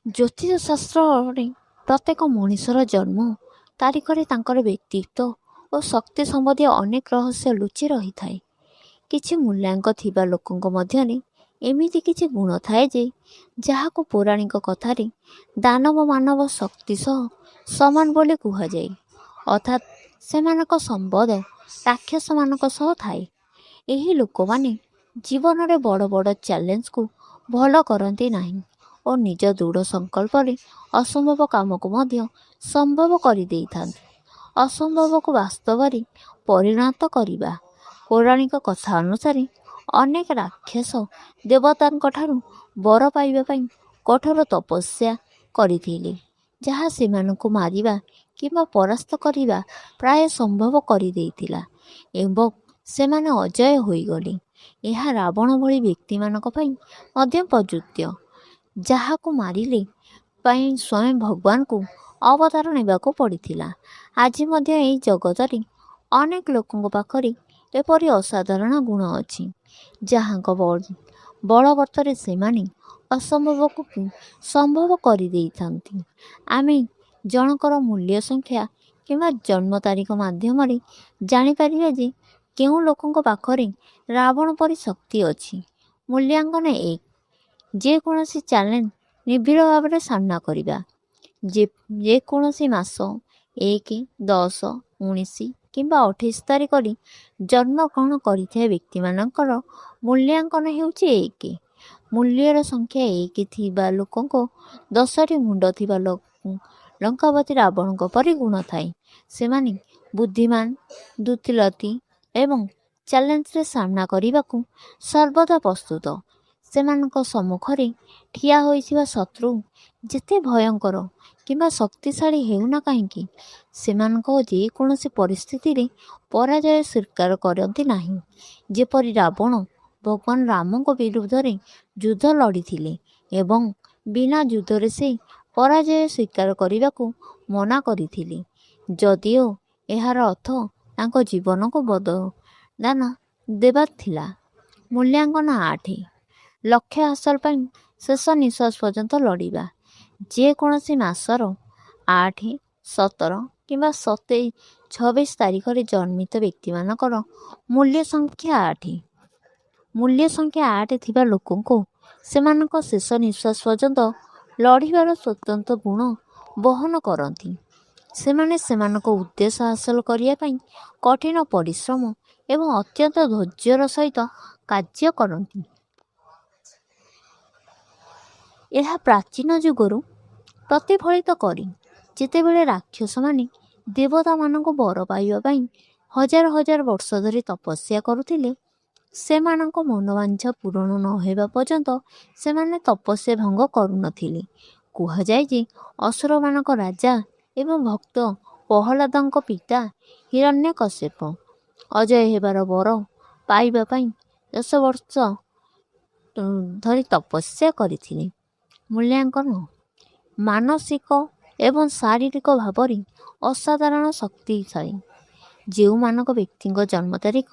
ଜ୍ୟୋତିଷ ଶାସ୍ତ୍ରରେ ପ୍ରତ୍ୟେକ ମଣିଷର ଜନ୍ମ ତାରିଖରେ ତାଙ୍କର ବ୍ୟକ୍ତିତ୍ୱ ଓ ଶକ୍ତି ସମ୍ବନ୍ଧୀୟ ଅନେକ ରହସ୍ୟ ଲୁଚି ରହିଥାଏ। କିଛି ମୂଲ୍ୟାଙ୍କ ଥିବା ଲୋକଙ୍କ ମଧ୍ୟରେ ଏମିତି କିଛି ଗୁଣ ଥାଏ ଯେ ଯାହାକୁ ପୌରାଣିକ କଥାରେ ଦାନବ ମାନବ ଶକ୍ତି ସହ ସମାନ ବୋଲି କୁହାଯାଏ। ଅର୍ଥାତ୍ ସେମାନଙ୍କ ସମ୍ବନ୍ଧ ରାକ୍ଷସମାନଙ୍କ ସହ ଥାଏ। ଏହି ଲୋକମାନେ ଜୀବନରେ ବଡ଼ ବଡ଼ ଚ୍ୟାଲେଞ୍ଜକୁ ଭଲ କରନ୍ତି ନାହିଁ ଓ ନିଜ ଦୃଢ଼ ସଂକଳ୍ପରେ ଅସମ୍ଭବ କାମକୁ ମଧ୍ୟ ସମ୍ଭବ କରିଦେଇଥାନ୍ତି। ଅସମ୍ଭବକୁ ବାସ୍ତବରେ ପରିଣତ କରିବା। ପୌରାଣିକ କଥା ଅନୁସାରେ ଅନେକ ରାକ୍ଷସ ଦେବତାଙ୍କଠାରୁ ବର ପାଇବା ପାଇଁ କଠୋର ତପସ୍ୟା କରିଥିଲେ, ଯାହା ସେମାନଙ୍କୁ ମାରିବା କିମ୍ବା ପରାସ୍ତ କରିବା ପ୍ରାୟ ସମ୍ଭବ କରିଦେଇଥିଲା ଏବଂ ସେମାନେ ଅଜୟ ହୋଇଗଲେ। ଏହା ରାବଣ ଭଳି ବ୍ୟକ୍ତିମାନଙ୍କ ପାଇଁ ମଧ୍ୟ ପ୍ରଯୁଜ୍ୟ, ଯାହାକୁ ମାରିଲେ ପାଇଁ ସ୍ୱୟଂ ଭଗବାନଙ୍କୁ ଅବତାର ନେବାକୁ ପଡ଼ିଥିଲା। ଆଜି ମଧ୍ୟ ଏହି ଜଗତରେ ଅନେକ ଲୋକଙ୍କ ପାଖରେ ଏପରି ଅସାଧାରଣ ଗୁଣ ଅଛି, ଯାହାଙ୍କ ବଳବତ୍ତରେ ସେମାନେ ଅସମ୍ଭବକୁ ସମ୍ଭବ କରିଦେଇଥାନ୍ତି। ଆମେ ଜଣଙ୍କର ମୂଲ୍ୟ ସଂଖ୍ୟା କିମ୍ବା ଜନ୍ମ ତାରିଖ ମାଧ୍ୟମରେ ଜାଣିପାରିବା ଯେ କେଉଁ ଲୋକଙ୍କ ପାଖରେ ରାବଣ ପରି ଶକ୍ତି ଅଛି। ମୂଲ୍ୟାଙ୍କନ 1। ଯେକୌଣସି ଚ୍ୟାଲେଞ୍ଜ ନିବିଡ଼ ଭାବରେ ସାମ୍ନା କରିବା। ଯେକୌଣସି ମାସ 1, 10, 19 କିମ୍ବା 28 ତାରିଖରେ ଜନ୍ମଗ୍ରହଣ କରିଥିବା ବ୍ୟକ୍ତିମାନଙ୍କର ମୂଲ୍ୟାଙ୍କନ ହେଉଛି 1। ମୂଲ୍ୟର ସଂଖ୍ୟା 1 ଥିବା ଲୋକଙ୍କ 10ଟି ମୁଣ୍ଡ ଥିବା ଲଙ୍କାପତି ରାବଣଙ୍କ ପରି ଗୁଣ ଥାଏ। ସେମାନେ ବୁଦ୍ଧିମାନ, ଦୁଃତିଲତି ଏବଂ ଚ୍ୟାଲେଞ୍ଜରେ ସାମ୍ନା କରିବାକୁ ସର୍ବଦା ପ୍ରସ୍ତୁତ। ସେମାନଙ୍କ ସମ୍ମୁଖରେ ଠିଆ ହୋଇଥିବା ଶତ୍ରୁ ଯେତେ ଭୟଙ୍କର କିମ୍ବା ଶକ୍ତିଶାଳୀ ହେଉନା କାହିଁକି, ସେମାନଙ୍କ ଯେକୌଣସି ପରିସ୍ଥିତିରେ ପରାଜୟ ସ୍ୱୀକାର କରନ୍ତି ନାହିଁ। ଯେପରି ରାବଣ ଭଗବାନ ରାମଙ୍କ ବିରୁଦ୍ଧରେ ଯୁଦ୍ଧ ଲଢ଼ିଥିଲେ ଏବଂ ବିନା ଯୁଦ୍ଧରେ ସେ ପରାଜୟ ସ୍ୱୀକାର କରିବାକୁ ମନା କରିଥିଲେ, ଯଦିଓ ଏହାର ଅର୍ଥ ତାଙ୍କ ଜୀବନକୁ ବଳିଦାନ ଦେବା ଥିଲା। ମୂଲ୍ୟାଙ୍କନ 8। ଲକ୍ଷ୍ୟ ହାସଲ ପାଇଁ ଶେଷ ନିଶ୍ୱାସ ପର୍ଯ୍ୟନ୍ତ ଲଢ଼ିବା। ଯେକୌଣସି ମାସର 8, 17 କିମ୍ବା 26 ତାରିଖରେ ଜନ୍ମିତ ବ୍ୟକ୍ତିମାନଙ୍କର ମୂଲ୍ୟ ସଂଖ୍ୟା 8। ମୂଲ୍ୟ ସଂଖ୍ୟା 8 ଥିବା ଲୋକଙ୍କୁ ସେମାନଙ୍କ ଶେଷ ନିଶ୍ୱାସ ପର୍ଯ୍ୟନ୍ତ ଲଢ଼ିବାର ସ୍ୱତନ୍ତ୍ର ଗୁଣ ବହନ କରନ୍ତି। ସେମାନେ ସେମାନଙ୍କ ଉଦ୍ଦେଶ୍ୟ ହାସଲ କରିବା ପାଇଁ କଠିନ ପରିଶ୍ରମ ଏବଂ ଅତ୍ୟନ୍ତ ଧୈର୍ଯ୍ୟର ସହିତ କାର୍ଯ୍ୟ କରନ୍ତି। ଏହା ପ୍ରାଚୀନ ଯୁଗରୁ ପ୍ରତିଫଳିତ କରେ, ଯେତେବେଳେ ରାକ୍ଷସମାନେ ଦେବତାମାନଙ୍କୁ ବର ପାଇବା ପାଇଁ ହଜାର ହଜାର ବର୍ଷ ଧରି ତପସ୍ୟା କରୁଥିଲେ। ସେମାନଙ୍କ ମନୋବାଞ୍ଛା ପୂରଣ ନ ହେବା ପର୍ଯ୍ୟନ୍ତ ସେମାନେ ତପସ୍ୟା ଭଙ୍ଗ କରୁନଥିଲେ। କୁହାଯାଏ ଯେ ଅସୁରମାନଙ୍କ ରାଜା ଏବଂ ଭକ୍ତ ପ୍ରହ୍ଲାଦଙ୍କ ପିତା ହିରଣ୍ୟକଶ୍ୟପ ଅଜୟ ହେବାର ବର ପାଇବା ପାଇଁ 10 ବର୍ଷ ଧରି ତପସ୍ୟା କରିଥିଲେ। ମୂଲ୍ୟାଙ୍କନ ମାନସିକ ଏବଂ ଶାରୀରିକ ଭାବରେ ଅସାଧାରଣ ଶକ୍ତିଶାଳୀ। ଯେଉଁମାନଙ୍କ ବ୍ୟକ୍ତିଙ୍କ ଜନ୍ମ ତାରିଖ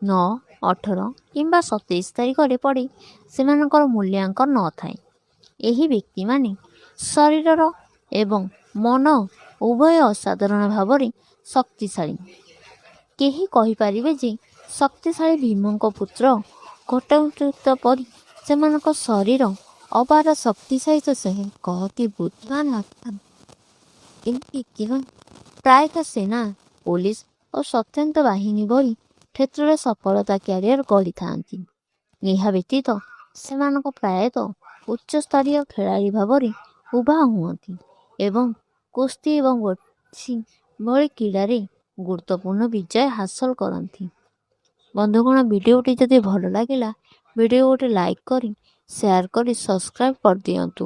9, 18 କିମ୍ବା 27 ତାରିଖରେ ପଡ଼େ, ସେମାନଙ୍କର ମୂଲ୍ୟାଙ୍କନ ନଥାଏ। ଏହି ବ୍ୟକ୍ତିମାନେ ଶରୀରର ଏବଂ ମନ ଉଭୟ ଅସାଧାରଣ ଭାବରେ ଶକ୍ତିଶାଳୀ। କେହି କହିପାରିବେ ଯେ ଶକ୍ତିଶାଳୀ ଭୀମଙ୍କ ପୁତ୍ର ଘଟୋତ୍କଚ ପରି ସେମାନଙ୍କ ଶରୀର ଅପାର ଶକ୍ତି ସହିତ ସେ ଅତି ବୁଦ୍ଧିମାନ ନଥାନ୍ତି। ଏହି ବ୍ୟକ୍ତିମାନେ ପ୍ରାୟତଃ ସେନା, ପୋଲିସ ଓ ସ୍ୱତନ୍ତ୍ର ବାହିନୀ ଭଳି କ୍ଷେତ୍ରରେ ସଫଳତା କ୍ୟାରିୟର ଗଢ଼ିଥାନ୍ତି। ଏହା ବ୍ୟତୀତ ସେମାନଙ୍କ ପ୍ରାୟତଃ ଉଚ୍ଚସ୍ତରୀୟ ଖେଳାଳି ଭାବରେ ଉଭା ହୁଅନ୍ତି ଏବଂ କୁସ୍ତି ଏବଂ ବକ୍ସିଂ ଭଳି କ୍ରୀଡ଼ାରେ ଗୁରୁତ୍ୱପୂର୍ଣ୍ଣ ବିଜୟ ହାସଲ କରନ୍ତି। ବନ୍ଧୁଗଣ, ଭିଡ଼ିଓଟି ଯଦି ଭଲ ଲାଗିଲା, ଭିଡ଼ିଓ ଗୋଟେ ଲାଇକ୍ କରି ସେୟାର କରି ସବସ୍କ୍ରାଇବ୍ କରିଦିଅନ୍ତୁ।